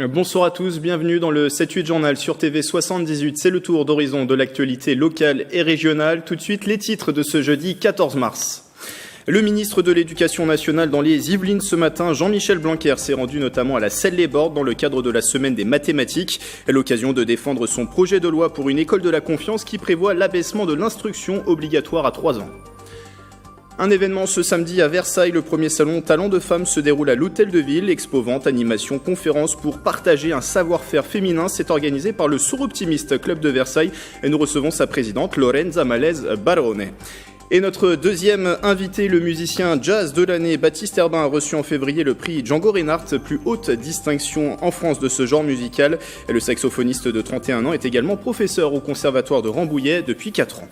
Bonsoir à tous, bienvenue dans le 7-8 Journal sur TV 78. C'est le tour d'horizon de l'actualité locale et régionale. Tout de suite, les titres de ce jeudi 14 mars. Le ministre de l'Éducation nationale dans les Yvelines ce matin, Jean-Michel Blanquer, s'est rendu notamment à la Selle-les-Bordes dans le cadre de la semaine des mathématiques. À l'occasion de défendre son projet de loi pour une école de la confiance qui prévoit l'abaissement de l'instruction obligatoire à 3 ans. Un événement ce samedi à Versailles, le premier salon Talents de femmes se déroule à l'Hôtel de Ville. Expo, vente, animation, conférence pour partager un savoir-faire féminin. C'est organisé par le Sour-Optimiste Club de Versailles et nous recevons sa présidente Lorenza Malez Barone. Et notre deuxième invité, le musicien jazz de l'année, Baptiste Herbin, a reçu en février le prix Django Reinhardt, plus haute distinction en France de ce genre musical. Et le saxophoniste de 31 ans est également professeur au Conservatoire de Rambouillet depuis 4 ans.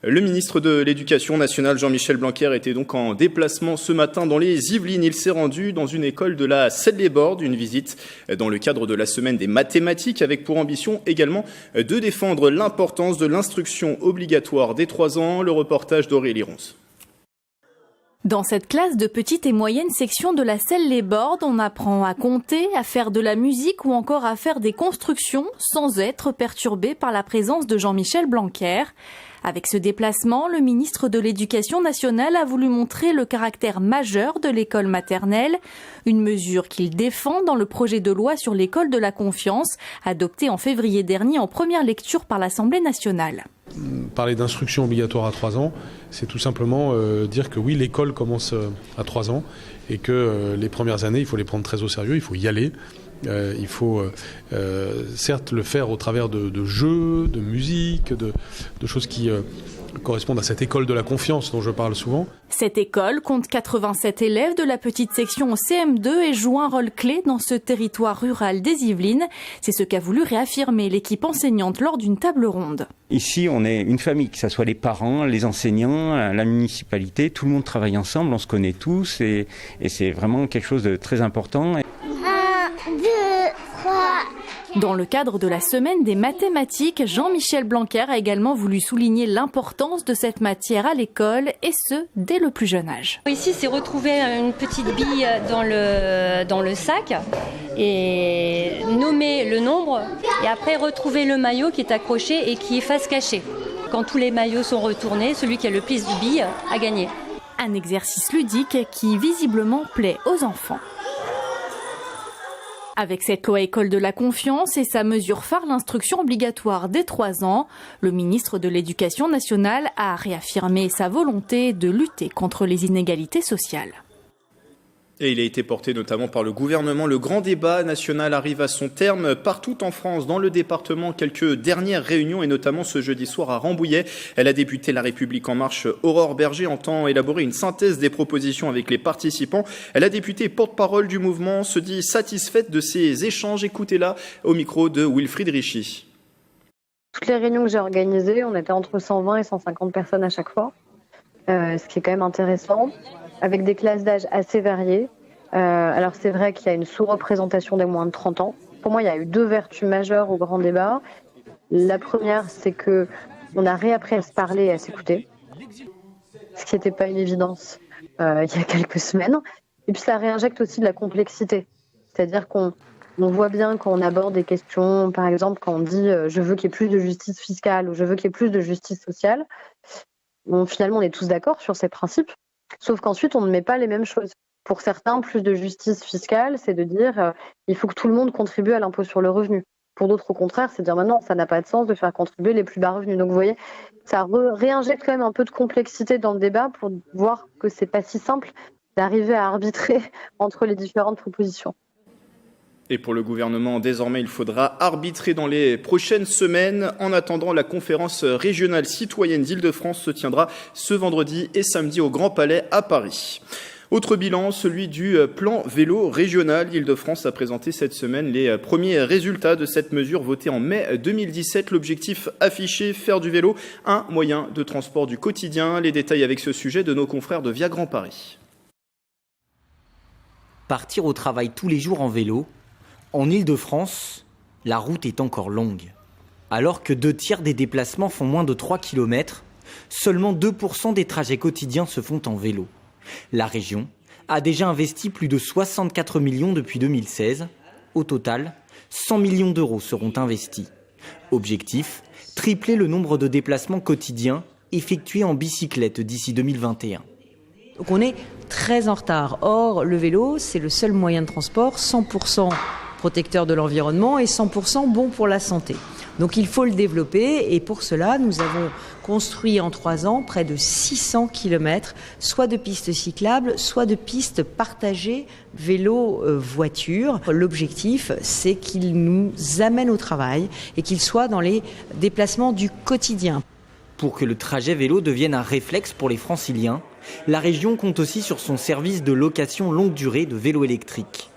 Le ministre de l'Éducation nationale, Jean-Michel Blanquer, était donc en déplacement ce matin dans les Yvelines. Il s'est rendu dans une école de la Selle-les-Bordes, une visite dans le cadre de la semaine des mathématiques, avec pour ambition également de défendre l'importance de l'instruction obligatoire dès 3 ans. Le reportage d'Aurélie Ronce. Dans cette classe de petite et moyenne section de la Selle-les-Bordes, on apprend à compter, à faire de la musique ou encore à faire des constructions sans être perturbé par la présence de Jean-Michel Blanquer. Avec ce déplacement, le ministre de l'Éducation nationale a voulu montrer le caractère majeur de l'école maternelle, une mesure qu'il défend dans le projet de loi sur l'école de la confiance, adopté en février dernier en première lecture par l'Assemblée nationale. Parler d'instruction obligatoire à 3 ans, c'est tout simplement dire que oui, l'école commence à 3 ans et que les premières années, il faut les prendre très au sérieux, il faut y aller. Il faut certes le faire au travers de jeux, de musique, de choses qui correspondent à cette école de la confiance dont je parle souvent. Cette école compte 87 élèves de la petite section au CM2 et joue un rôle clé dans ce territoire rural des Yvelines. C'est ce qu'a voulu réaffirmer l'équipe enseignante lors d'une table ronde. Ici, on est une famille, que ce soit les parents, les enseignants, la municipalité, tout le monde travaille ensemble, on se connaît tous et c'est vraiment quelque chose de très important. Dans le cadre de la semaine des mathématiques, Jean-Michel Blanquer a également voulu souligner l'importance de cette matière à l'école, et ce, dès le plus jeune âge. Ici, c'est retrouver une petite bille dans le sac et nommer le nombre, et après retrouver le maillot qui est accroché et qui est face cachée. Quand tous les maillots sont retournés, celui qui a le plus de billes a gagné. Un exercice ludique qui visiblement plaît aux enfants. Avec cette loi école de la confiance et sa mesure phare, l'instruction obligatoire dès 3 ans, le ministre de l'Éducation nationale a réaffirmé sa volonté de lutter contre les inégalités sociales. Et il a été porté notamment par le gouvernement. Le grand débat national arrive à son terme partout en France. Dans le département, quelques dernières réunions et notamment ce jeudi soir à Rambouillet. La députée La République En Marche, Aurore Berger, entend élaborer une synthèse des propositions avec les participants. La députée porte-parole du mouvement se dit satisfaite de ces échanges. Écoutez-la au micro de Wilfried Richy. Toutes les réunions que j'ai organisées, on était entre 120 et 150 personnes à chaque fois, ce qui est quand même intéressant, avec des classes d'âge assez variées. Alors c'est vrai qu'il y a une sous-représentation des moins de 30 ans. Pour moi, il y a eu 2 vertus majeures au grand débat. La première, c'est qu'on a réappris à se parler et à s'écouter, ce qui n'était pas une évidence il y a quelques semaines. Et puis ça réinjecte aussi de la complexité. C'est-à-dire qu'on voit bien quand on aborde des questions, par exemple quand on dit « je veux qu'il y ait plus de justice fiscale » ou « je veux qu'il y ait plus de justice sociale », finalement on est tous d'accord sur ces principes. Sauf qu'ensuite, on ne met pas les mêmes choses. Pour certains, plus de justice fiscale, c'est de dire il faut que tout le monde contribue à l'impôt sur le revenu. Pour d'autres, au contraire, c'est de dire maintenant, ça n'a pas de sens de faire contribuer les plus bas revenus. Donc vous voyez, ça réinjecte quand même un peu de complexité dans le débat pour voir que c'est pas si simple d'arriver à arbitrer entre les différentes propositions. Et pour le gouvernement, désormais, il faudra arbitrer dans les prochaines semaines. En attendant, la conférence régionale citoyenne d'Île-de-France se tiendra ce vendredi et samedi au Grand Palais à Paris. Autre bilan, celui du plan vélo régional. Île-de-France a présenté cette semaine les premiers résultats de cette mesure votée en mai 2017. L'objectif affiché, faire du vélo un moyen de transport du quotidien. Les détails avec ce sujet de nos confrères de Via Grand Paris. Partir au travail tous les jours en vélo. En Île-de-France, la route est encore longue. Alors que 2/3 des déplacements font moins de 3 km, seulement 2% des trajets quotidiens se font en vélo. La région a déjà investi plus de 64 millions depuis 2016 Au total, 100 millions d'euros seront investis. Objectif, tripler le nombre de déplacements quotidiens effectués en bicyclette d'ici 2021. Donc on est très en retard. Or, le vélo, c'est le seul moyen de transport 100% protecteur de l'environnement et 100% bon pour la santé. Donc il faut le développer et pour cela, nous avons construit en 3 ans près de 600 km, soit de pistes cyclables, soit de pistes partagées vélo-voiture. L'objectif, c'est qu'il nous amène au travail et qu'il soit dans les déplacements du quotidien. Pour que le trajet vélo devienne un réflexe pour les Franciliens, la région compte aussi sur son service de location longue durée de vélos électriques.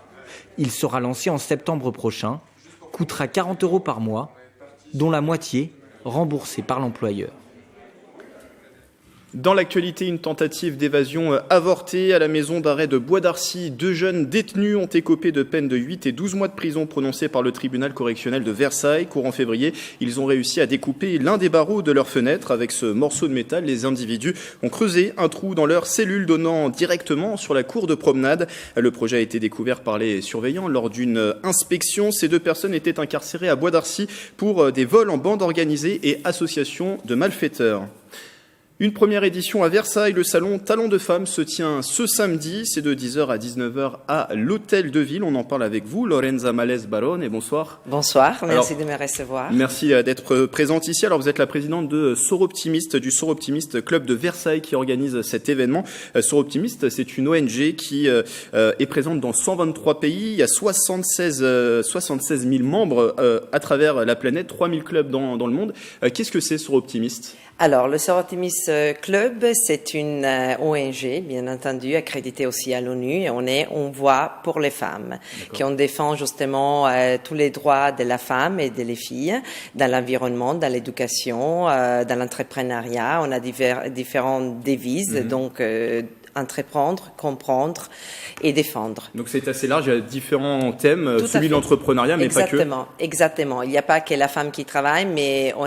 Il sera lancé en septembre prochain, coûtera 40 € par mois, dont la moitié remboursée par l'employeur. Dans l'actualité, une tentative d'évasion avortée à la maison d'arrêt de Bois d'Arcy. 2 jeunes détenus ont écopé de peines de 8 et 12 mois de prison prononcées par le tribunal correctionnel de Versailles. Courant février, ils ont réussi à découper l'un des barreaux de leur fenêtre. Avec ce morceau de métal, les individus ont creusé un trou dans leur cellule donnant directement sur la cour de promenade. Le projet a été découvert par les surveillants lors d'une inspection. Ces 2 personnes étaient incarcérées à Bois d'Arcy pour des vols en bande organisée et association de malfaiteurs. Une première édition à Versailles, le salon Talents de Femmes se tient ce samedi, c'est de 10h à 19h à l'Hôtel de Ville. On en parle avec vous, Lorenza Malès-Barone, et bonsoir. Bonsoir, merci de me recevoir. Merci d'être présente ici. Alors vous êtes la présidente de Soroptimiste, du Soroptimiste Club de Versailles qui organise cet événement. Soroptimiste, c'est une ONG qui est présente dans 123 pays. Il y a 76 000 membres à travers la planète, 3000 clubs dans le monde. Qu'est-ce que c'est Soroptimiste ? Alors, le Soroptimist Club, c'est une ONG, bien entendu, accréditée aussi à l'ONU. Et on voit pour les femmes, qui on défend justement tous les droits de la femme et des filles dans l'environnement, dans l'éducation, dans l'entrepreneuriat. On a différentes devises, donc entreprendre, comprendre et défendre. Donc c'est assez large, il y a différents thèmes, celui de l'entrepreneuriat, mais pas que. Exactement. Il n'y a pas que la femme qui travaille, mais on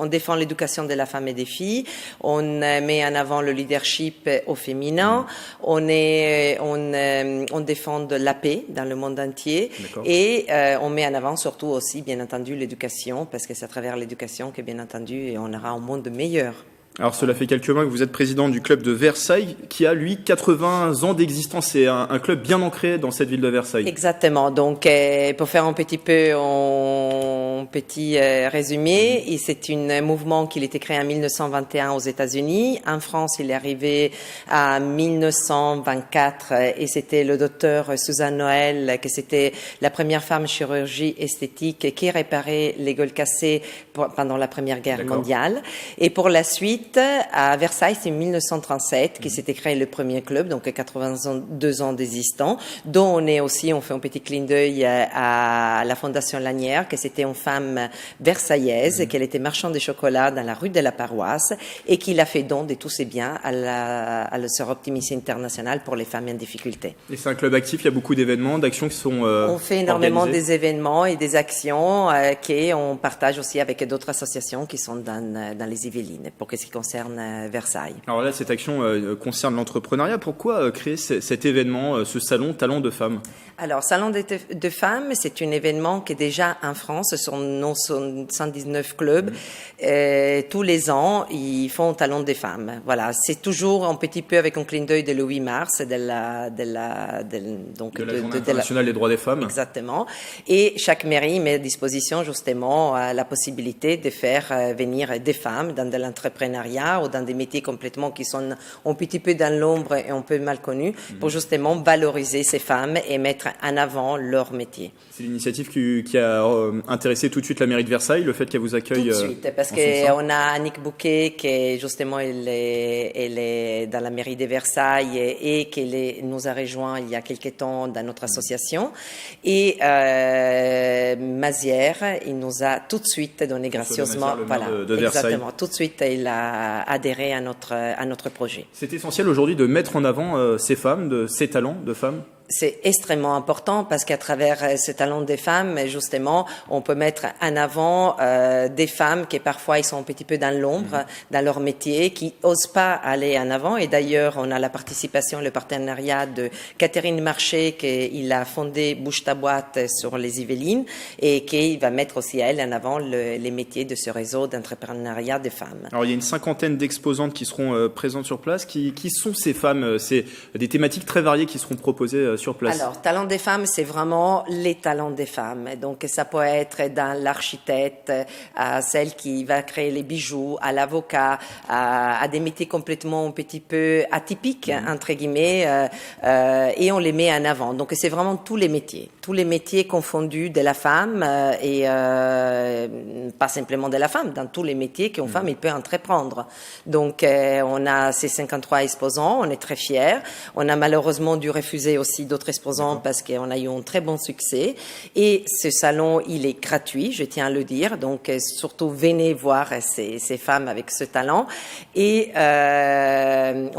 défend l'éducation de la femme et des filles. On met en avant le leadership au féminin. On défend la paix dans le monde entier. Et on met en avant surtout aussi, bien entendu, l'éducation, parce que c'est à travers l'éducation que, bien entendu, on aura un monde meilleur. Alors cela fait quelques mois que vous êtes président du club de Versailles qui a lui 80 ans d'existence. C'est un club bien ancré dans cette ville de Versailles. Exactement. Donc pour faire un petit résumé, c'est un mouvement qui a été créé en 1921 aux États-Unis. En France, il est arrivé en 1924 et c'était le docteur Suzanne Noël, que c'était la première femme chirurgie esthétique qui réparait les gueules cassées pendant la Première Guerre mondiale. Et pour la suite, à Versailles, c'est en 1937 qui s'était créé le premier club, donc 82 ans d'existence, dont on fait un petit clin d'œil à la Fondation Lanière, que c'était une femme versaillaise, qu'elle était marchande de chocolat dans la rue de la Paroisse, et qui a fait don de tous ses biens à le Soroptimiste International pour les femmes en difficulté. Et c'est un club actif, il y a beaucoup d'événements, d'actions qui sont on fait énormément des événements et des actions qu'on partage aussi avec d'autres associations qui sont dans les Yvelines, pour ce qui concerne Versailles. Alors là, cette action concerne l'entrepreneuriat. Pourquoi créer cet événement, ce salon Talents de Femmes ? Alors, Salon de Femmes, c'est un événement qui est déjà en France, sur nos 119 clubs. Tous les ans, ils font Talent des Femmes. Voilà, c'est toujours un petit peu avec un clin d'œil de le 8 mars, de la Journée internationale des droits des femmes. Exactement. Et chaque mairie met à disposition justement la possibilité de faire venir des femmes dans de l'entrepreneuriat ou dans des métiers complètement qui sont un petit peu dans l'ombre et un peu mal connus, pour justement valoriser ces femmes et mettre en avant leur métier. C'est l'initiative qui a intéressé tout de suite la mairie de Versailles, le fait qu'elle vous accueille. Tout de suite, parce qu'on a Annick Bouquet qui justement elle est dans la mairie de Versailles et qui nous a rejoint il y a quelques temps dans notre association. Et Mazière, il nous a tout de suite donné gracieusement, de Versailles. Exactement, tout de suite il a adhéré à notre projet. C'est essentiel aujourd'hui de mettre en avant ces femmes, ces talents de femmes. c'est extrêmement important parce qu'à travers ce talent des femmes, justement, on peut mettre en avant des femmes qui parfois ils sont un petit peu dans l'ombre dans leur métier, qui osent pas aller en avant. Et d'ailleurs, on a la participation, le partenariat de Catherine Marché, qu'il a fondé Bouge ta boîte sur les Yvelines et qui va mettre aussi elle en avant les métiers de ce réseau d'entrepreneuriat des femmes. Alors il y a une 50aine d'exposantes qui seront présentes sur place. Qui sont ces femmes? C'est des thématiques très variées qui seront proposées sur place. Alors, talent des femmes, c'est vraiment les talents des femmes. Donc, ça peut être dans l'architecte, à celle qui va créer les bijoux, à l'avocat, à des métiers complètement un petit peu atypiques, entre guillemets, et on les met en avant. Donc, c'est vraiment tous les métiers confondus de la femme et pas simplement de la femme, dans tous les métiers qu'une femme il peut entreprendre. Donc, on a ces 53 exposants, on est très fiers. On a malheureusement dû refuser aussi d'autres exposants parce qu'on a eu un très bon succès. Et ce salon, il est gratuit, je tiens à le dire. Donc, surtout, venez voir ces femmes avec ce talent. Et on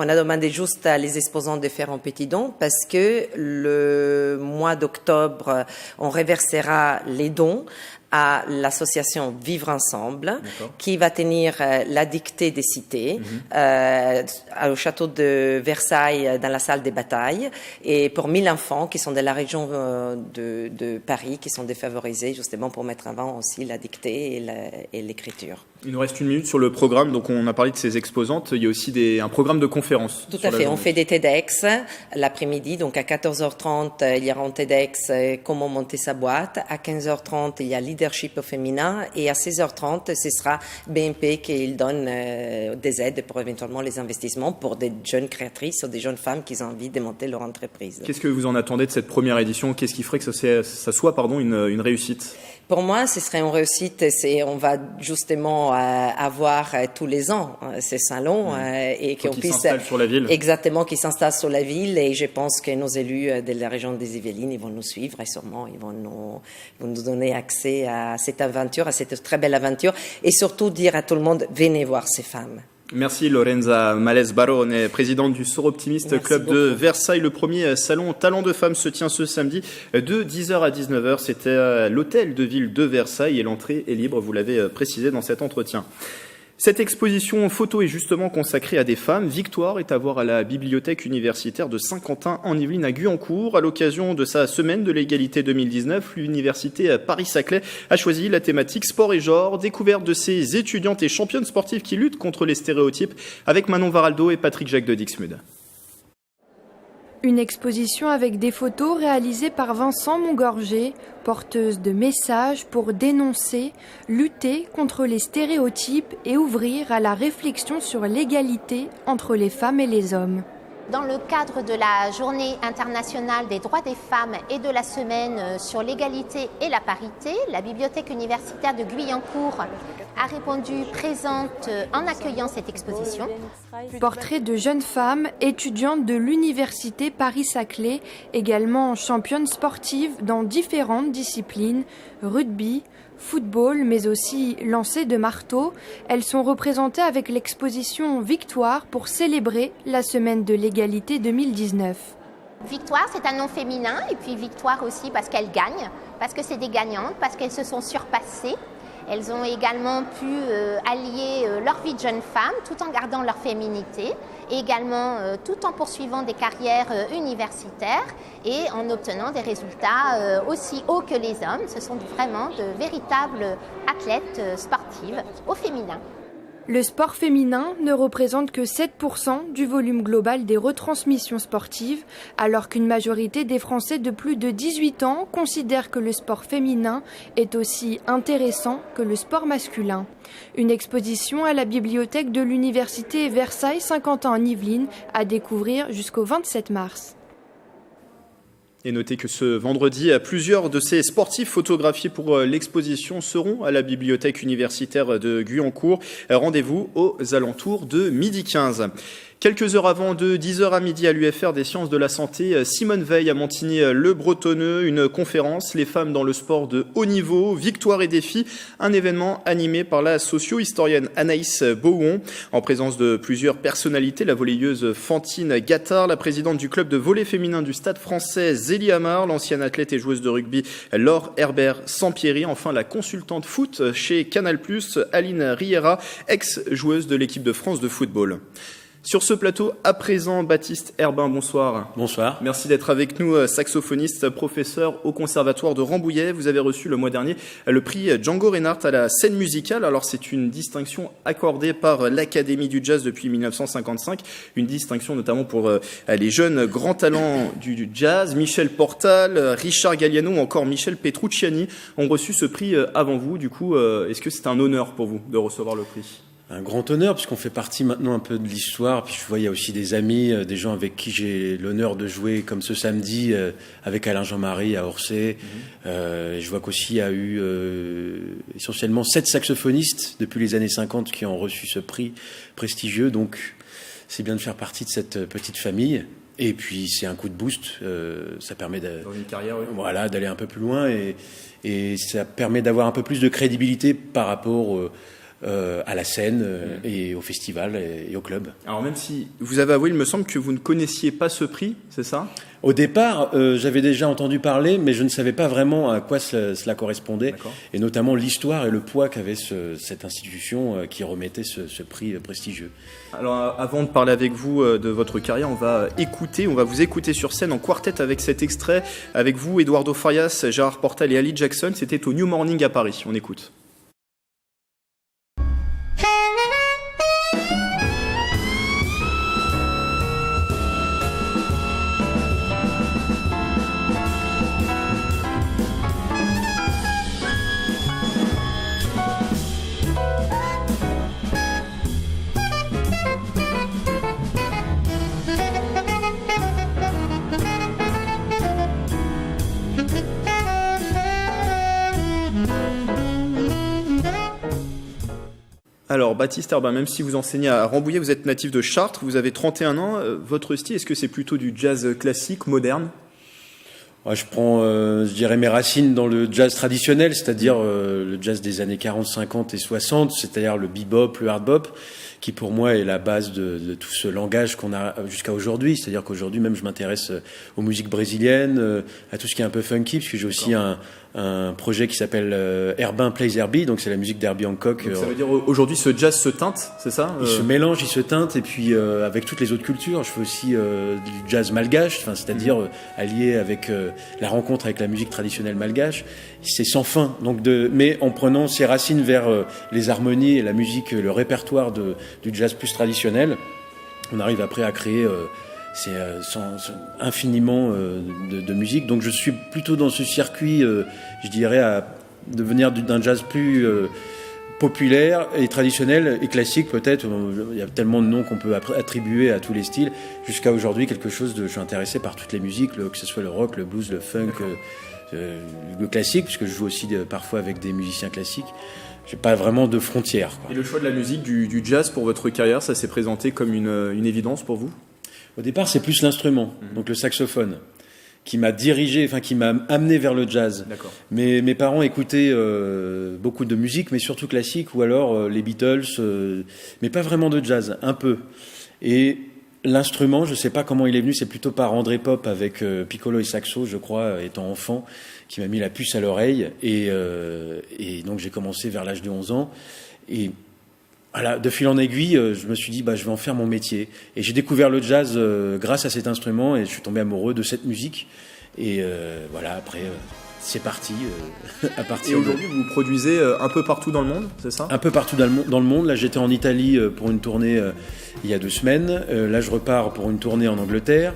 a demandé juste à les exposants de faire un petit don parce que le mois d'octobre, on reversera les dons à l'association Vivre Ensemble, qui va tenir la dictée des cités au château de Versailles, dans la salle des batailles, et pour 1000 enfants qui sont de la région de Paris, qui sont défavorisés, justement pour mettre en avant aussi la dictée et l'écriture. Il nous reste 1 minute sur le programme, donc on a parlé de ces exposantes, il y a aussi un programme de conférences. Tout à fait, on fait des TEDx l'après-midi, donc à 14h30 il y aura un TEDx comment monter sa boîte, à 15h30 il y a leadership au féminin et à 16h30 ce sera BNP qui donne des aides pour éventuellement les investissements pour des jeunes créatrices ou des jeunes femmes qui ont envie de monter leur entreprise. Qu'est-ce que vous en attendez de cette première édition? Qu'est-ce qui ferait que ça soit une réussite? Pour moi, ce serait une réussite. On va justement avoir tous les ans ces salons et qu'on puisse s'installe sur la ville. Exactement, qui s'installe sur la ville. Et je pense que nos élus de la région des Yvelines, ils vont nous suivre et sûrement ils vont nous donner accès à cette aventure, à cette très belle aventure, et surtout dire à tout le monde venez voir ces femmes. Merci Lorenza Males Barone, présidente du Sort Optimiste Club de Versailles. Le premier salon Talent de Femmes se tient ce samedi de 10h à 19h. C'était à l'hôtel de ville de Versailles et l'entrée est libre, vous l'avez précisé dans cet entretien. Cette exposition photo est justement consacrée à des femmes. Victoire est à voir à la bibliothèque universitaire de Saint-Quentin en Yvelines à Guyancourt. À l'occasion de sa semaine de l'égalité 2019, l'université Paris-Saclay a choisi la thématique sport et genre, découverte de ses étudiantes et championnes sportives qui luttent contre les stéréotypes avec Manon Varaldo et Patrick Jacques de Dixmude. Une exposition avec des photos réalisées par Vincent Montgorgé, porteuse de messages pour dénoncer, lutter contre les stéréotypes et ouvrir à la réflexion sur l'égalité entre les femmes et les hommes. Dans le cadre de la Journée internationale des droits des femmes et de la semaine sur l'égalité et la parité, la bibliothèque universitaire de Guyancourt a répondu présente en accueillant cette exposition. Portrait de jeunes femmes étudiantes de l'université Paris-Saclay, également championnes sportives dans différentes disciplines, rugby, football, mais aussi lancer de marteau. Elles sont représentées avec l'exposition Victoire pour célébrer la semaine de l'égalité 2019. Victoire, c'est un nom féminin, et puis victoire aussi parce qu'elles gagnent, parce que c'est des gagnantes, parce qu'elles se sont surpassées. Elles ont également pu allier leur vie de jeune femme tout en gardant leur féminité et également tout en poursuivant des carrières universitaires et en obtenant des résultats aussi hauts que les hommes. Ce sont vraiment de véritables athlètes sportives au féminin. Le sport féminin ne représente que 7% du volume global des retransmissions sportives, alors qu'une majorité des Français de plus de 18 ans considèrent que le sport féminin est aussi intéressant que le sport masculin. Une exposition à la bibliothèque de l'université Versailles Saint-Quentin en Yvelines à découvrir jusqu'au 27 mars. Et notez que ce vendredi, plusieurs de ces sportifs photographiés pour l'exposition seront à la bibliothèque universitaire de Guyancourt. Rendez-vous aux alentours de 12h15. Quelques heures avant, de 10h à midi à l'UFR des sciences de la santé, Simone Veil à Montigny-le-Bretonneux, une conférence, les femmes dans le sport de haut niveau, victoire et défis, un événement animé par la socio-historienne Anaïs Bouhon, en présence de plusieurs personnalités, la volleyeuse Fantine Gattard, la présidente du club de volley féminin du Stade français Zélie Amar, l'ancienne athlète et joueuse de rugby Laure Herbert-Sampieri, enfin la consultante foot chez Canal+, Aline Riera, ex-joueuse de l'équipe de France de football. Sur ce plateau, à présent, Baptiste Herbin, bonsoir. Bonsoir. Merci d'être avec nous, saxophoniste, professeur au Conservatoire de Rambouillet. Vous avez reçu le mois dernier le prix Django Reinhardt à la scène musicale. Alors c'est une distinction accordée par l'Académie du Jazz depuis 1955, une distinction notamment pour les jeunes grands talents du jazz. Michel Portal, Richard Galliano ou encore Michel Petrucciani ont reçu ce prix avant vous. Du coup, est-ce que c'est un honneur pour vous de recevoir le prix ? Un grand honneur, puisqu'on fait partie maintenant un peu de l'histoire. Puis je vois, il y a aussi des amis, des gens avec qui j'ai l'honneur de jouer, comme ce samedi, avec Alain Jean-Marie à Orsay. Je vois qu'aussi il y a eu essentiellement 7 saxophonistes depuis les années 50 qui ont reçu ce prix prestigieux. Donc c'est bien de faire partie de cette petite famille. Et puis c'est un coup de boost. Ça permet dans une carrière, oui. Voilà, d'aller un peu plus loin et ça permet d'avoir un peu plus de crédibilité par rapport à la scène et au festival et au club. Alors même si vous avez avoué, il me semble que vous ne connaissiez pas ce prix, c'est ça ? Au départ, j'avais déjà entendu parler, mais je ne savais pas vraiment à quoi cela correspondait, et notamment l'histoire et le poids qu'avait cette institution qui remettait ce prix prestigieux. Alors avant de parler avec vous de votre carrière, on va vous écouter sur scène en quartet avec cet extrait, avec vous, Eduardo Farias, Gérard Portal et Ali Jackson. C'était au New Morning à Paris. On écoute. Alors, Baptiste Herbin, même si vous enseignez à Rambouillet, vous êtes natif de Chartres, vous avez 31 ans. Votre style, est-ce que c'est plutôt du jazz classique, moderne ? Je prends, je dirais, mes racines dans le jazz traditionnel, c'est-à-dire le jazz des années 40, 50 et 60, c'est-à-dire le bebop, le hard bop, qui pour moi est la base de tout ce langage qu'on a jusqu'à aujourd'hui. C'est-à-dire qu'aujourd'hui même je m'intéresse aux musiques brésiliennes, à tout ce qui est un peu funky, parce que j'ai aussi un projet qui s'appelle Herbin Plays Herbie, donc c'est la musique d'Herbie Hancock. Donc ça veut dire aujourd'hui ce jazz se teinte, c'est ça ? Il se mélange, il se teinte, et puis avec toutes les autres cultures. Je fais aussi du jazz malgache, c'est-à-dire allié avec la rencontre avec la musique traditionnelle malgache. C'est sans fin, mais en prenant ses racines vers les harmonies et la musique, le répertoire du jazz plus traditionnel, on arrive après à créer infiniment de musique. Donc je suis plutôt dans ce circuit, je dirais, à devenir d'un jazz plus populaire et traditionnel et classique peut-être. Il y a tellement de noms qu'on peut attribuer à tous les styles. Jusqu'à aujourd'hui, je suis intéressé par toutes les musiques, que ce soit le rock, le blues, le funk, le classique, puisque je joue aussi parfois avec des musiciens classiques. J'ai pas vraiment de frontières. Et le choix de la musique, du jazz pour votre carrière, ça s'est présenté comme une évidence pour vous ? Au départ, c'est plus l'instrument, donc le saxophone, qui m'a dirigé, qui m'a amené vers le jazz. D'accord. Mais mes parents écoutaient beaucoup de musique, mais surtout classique, ou alors les Beatles, mais pas vraiment de jazz, un peu. Et l'instrument, je sais pas comment il est venu, c'est plutôt par André Pop avec piccolo et saxo, je crois, étant enfant, qui m'a mis la puce à l'oreille. Et donc j'ai commencé vers l'âge de 11 ans. Et voilà, de fil en aiguille, je me suis dit, je vais en faire mon métier. Et j'ai découvert le jazz grâce à cet instrument, et je suis tombé amoureux de cette musique. Et voilà, après, c'est parti. À partir et aujourd'hui, vous produisez un peu partout dans le monde, c'est ça ? Un peu partout dans le monde. Là, j'étais en Italie pour une tournée il y a 2 semaines. Là, je repars pour une tournée en Angleterre.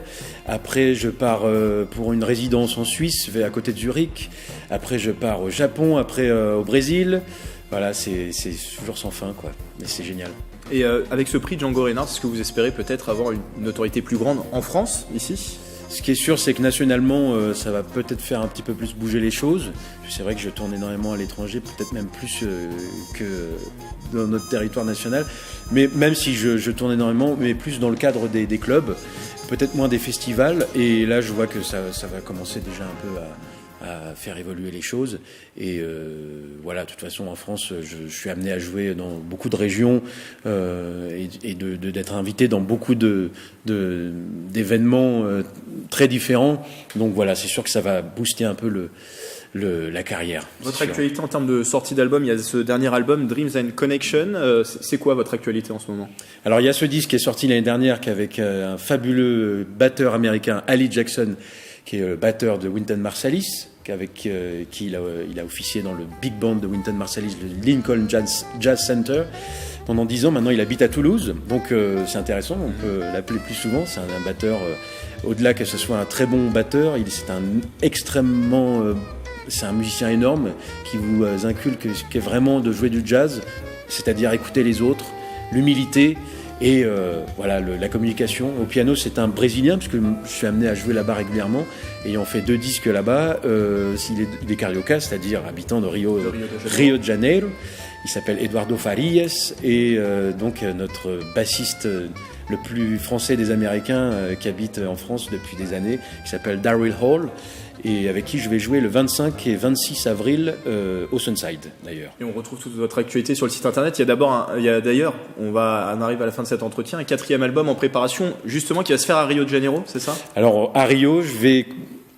Après, je pars pour une résidence en Suisse, à côté de Zurich. Après, je pars au Japon. Après, au Brésil. Voilà, c'est toujours sans fin, quoi. Mais c'est génial. Et avec ce prix Django Reinhardt, est-ce que vous espérez peut-être avoir une notoriété plus grande en France, ici ? Ce qui est sûr, c'est que nationalement, ça va peut-être faire un petit peu plus bouger les choses. C'est vrai que je tourne énormément à l'étranger, peut-être même plus que dans notre territoire national. Mais même si je tourne énormément, mais plus dans le cadre des clubs, peut-être moins des festivals. Et là, je vois que ça va commencer déjà un peu à faire évoluer les choses. Et voilà, de toute façon, en France, je suis amené à jouer dans beaucoup de régions et d'être invité dans beaucoup d'événements très différents. Donc voilà, c'est sûr que ça va booster un peu la carrière. Votre actualité en termes de sortie d'album, il y a ce dernier album, Dreams and Connection. C'est quoi votre actualité en ce moment ? Alors il y a ce disque qui est sorti l'année dernière avec un fabuleux batteur américain, Ali Jackson, qui est le batteur de Wynton Marsalis, avec qui il a officié dans le big band de Wynton Marsalis, le Lincoln Jazz Center. Pendant 10 ans, maintenant il habite à Toulouse, donc c'est intéressant, on peut l'appeler plus souvent. C'est un batteur, au-delà que ce soit un très bon batteur, c'est un musicien énorme qui vous inculque ce qu'est vraiment de jouer du jazz, c'est-à-dire écouter les autres, l'humilité et voilà, la communication. Au piano, c'est un Brésilien, puisque je suis amené à jouer là-bas régulièrement, ayant fait 2 disques là-bas. Il est carioca, c'est-à-dire habitant de Rio de Janeiro. Il s'appelle Eduardo Farias, et donc notre bassiste le plus français des Américains qui habite en France depuis des années, qui s'appelle Daryl Hall, et avec qui je vais jouer le 25 et 26 avril au Sunside d'ailleurs. Et on retrouve toute votre actualité sur le site internet. Il y a d'ailleurs, on arrive à la fin de cet entretien, un 4e album en préparation, justement, qui va se faire à Rio de Janeiro, c'est ça ? Alors à Rio, je vais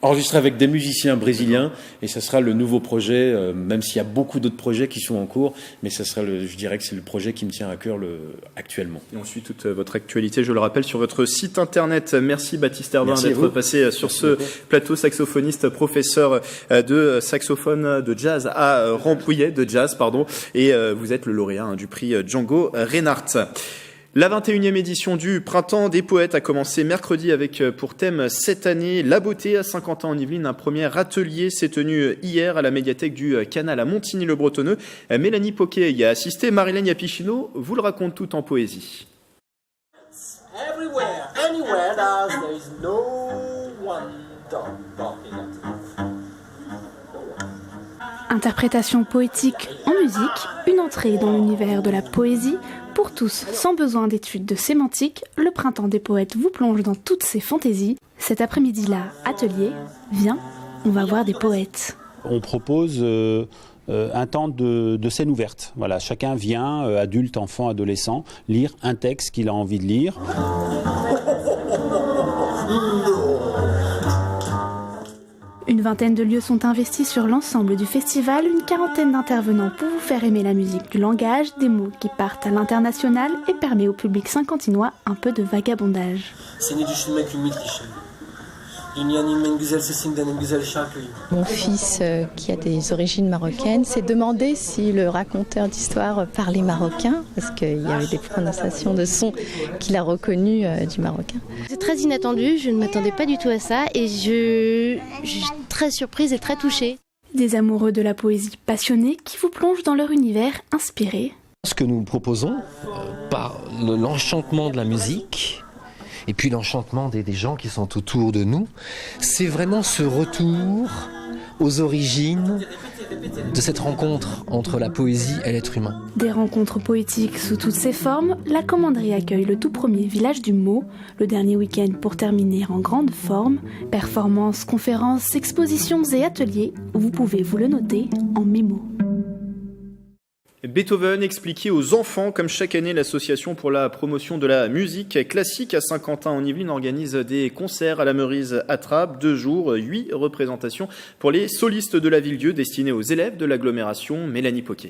enregistré avec des musiciens brésiliens, et ça sera le nouveau projet, même s'il y a beaucoup d'autres projets qui sont en cours, mais ça sera je dirais que c'est le projet qui me tient à cœur actuellement. Et on suit toute votre actualité, je le rappelle, sur votre site internet. Merci Baptiste Herbin d'être passé sur ce plateau, saxophoniste, professeur de saxophone de jazz à Rambouillet, de jazz, pardon, et vous êtes le lauréat du prix Django Reinhardt. La 21e édition du Printemps des Poètes a commencé mercredi avec pour thème cette année la beauté à Saint-Quentin en Yvelines. Un premier atelier s'est tenu hier à la médiathèque du Canal à Montigny-le-Bretonneux. Mélanie Poquet y a assisté. Marilène Yapichino vous le raconte tout en poésie. Everywhere, anywhere, there is no one talking. Interprétation poétique en musique, une entrée dans l'univers de la poésie. Pour tous, sans besoin d'études de sémantique, le Printemps des Poètes vous plonge dans toutes ses fantaisies. Cet après-midi-là, atelier, viens, on va voir des poètes. On propose un temps de scène ouverte. Voilà, chacun vient, adulte, enfant, adolescent, lire un texte qu'il a envie de lire. Une vingtaine de lieux sont investis sur l'ensemble du festival, une quarantaine d'intervenants pour vous faire aimer la musique du langage, des mots qui partent à l'international et permet au public saint-quentinois un peu de vagabondage. Mon fils, qui a des origines marocaines, s'est demandé si le raconteur d'histoire parlait marocain, parce qu'il y avait des prononciations de sons qu'il a reconnus du marocain. C'est très inattendu, je ne m'attendais pas du tout à ça, et je suis très surprise et très touchée. Des amoureux de la poésie passionnés qui vous plongent dans leur univers inspiré. Ce que nous proposons, par l'enchantement de la musique, et puis l'enchantement des gens qui sont autour de nous, c'est vraiment ce retour aux origines de cette rencontre entre la poésie et l'être humain. Des rencontres poétiques sous toutes ses formes, la commanderie accueille le tout premier village du mot, le dernier week-end pour terminer en grande forme. Performances, conférences, expositions et ateliers, vous pouvez vous le noter en mémo. Beethoven expliqué aux enfants, comme chaque année, l'association pour la promotion de la musique classique à Saint-Quentin en Yvelines organise des concerts à la Meurise à Trappes, 2 jours, 8 représentations pour les solistes de la Ville-Dieu destinés aux élèves de l'agglomération. Mélanie Poquet.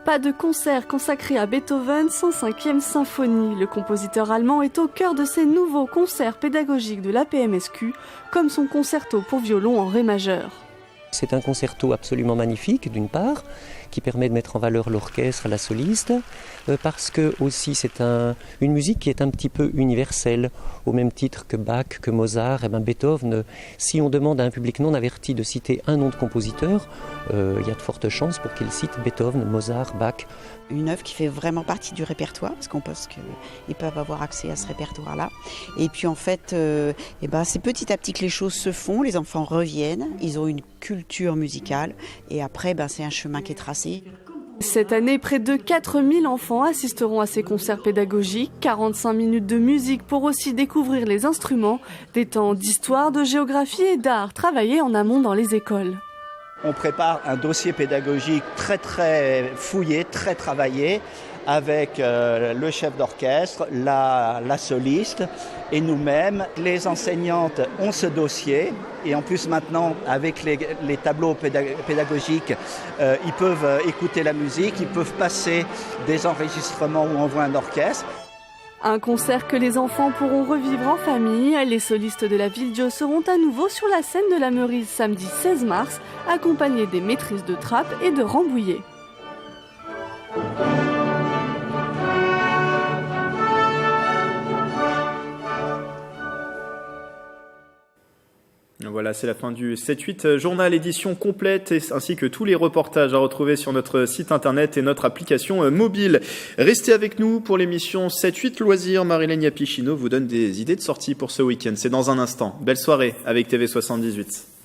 Pas de concert consacré à Beethoven, 105e symphonie. Le compositeur allemand est au cœur de ces nouveaux concerts pédagogiques de l'APMSQ, comme son concerto pour violon en ré majeur. C'est un concerto absolument magnifique, d'une part, qui permet de mettre en valeur l'orchestre, la soliste, parce que aussi c'est une musique qui est un petit peu universelle, au même titre que Bach, que Mozart, et Beethoven. Si on demande à un public non averti de citer un nom de compositeur, il y a de fortes chances pour qu'il cite Beethoven, Mozart, Bach. Une œuvre qui fait vraiment partie du répertoire, parce qu'on pense qu'ils peuvent avoir accès à ce répertoire-là. Et puis en fait, c'est petit à petit que les choses se font, les enfants reviennent, ils ont une culture musicale, et après c'est un chemin qui est tracé. Cette année, près de 4000 enfants assisteront à ces concerts pédagogiques, 45 minutes de musique pour aussi découvrir les instruments, des temps d'histoire, de géographie et d'art travaillés en amont dans les écoles. On prépare un dossier pédagogique très très fouillé, très travaillé, avec le chef d'orchestre, la soliste et nous-mêmes. Les enseignantes ont ce dossier et en plus maintenant avec les tableaux pédagogiques, ils peuvent écouter la musique, ils peuvent passer des enregistrements où on voit un orchestre. Un concert que les enfants pourront revivre en famille. Les solistes de la Villedieu seront à nouveau sur la scène de la Meurise samedi 16 mars, accompagnés des maîtrises de Trappes et de Rambouillet. Voilà, c'est la fin du 7-8 journal édition complète ainsi que tous les reportages à retrouver sur notre site internet et notre application mobile. Restez avec nous pour l'émission 7-8 loisirs. Marilène Yapichino vous donne des idées de sortie pour ce week-end. C'est dans un instant. Belle soirée avec TV78.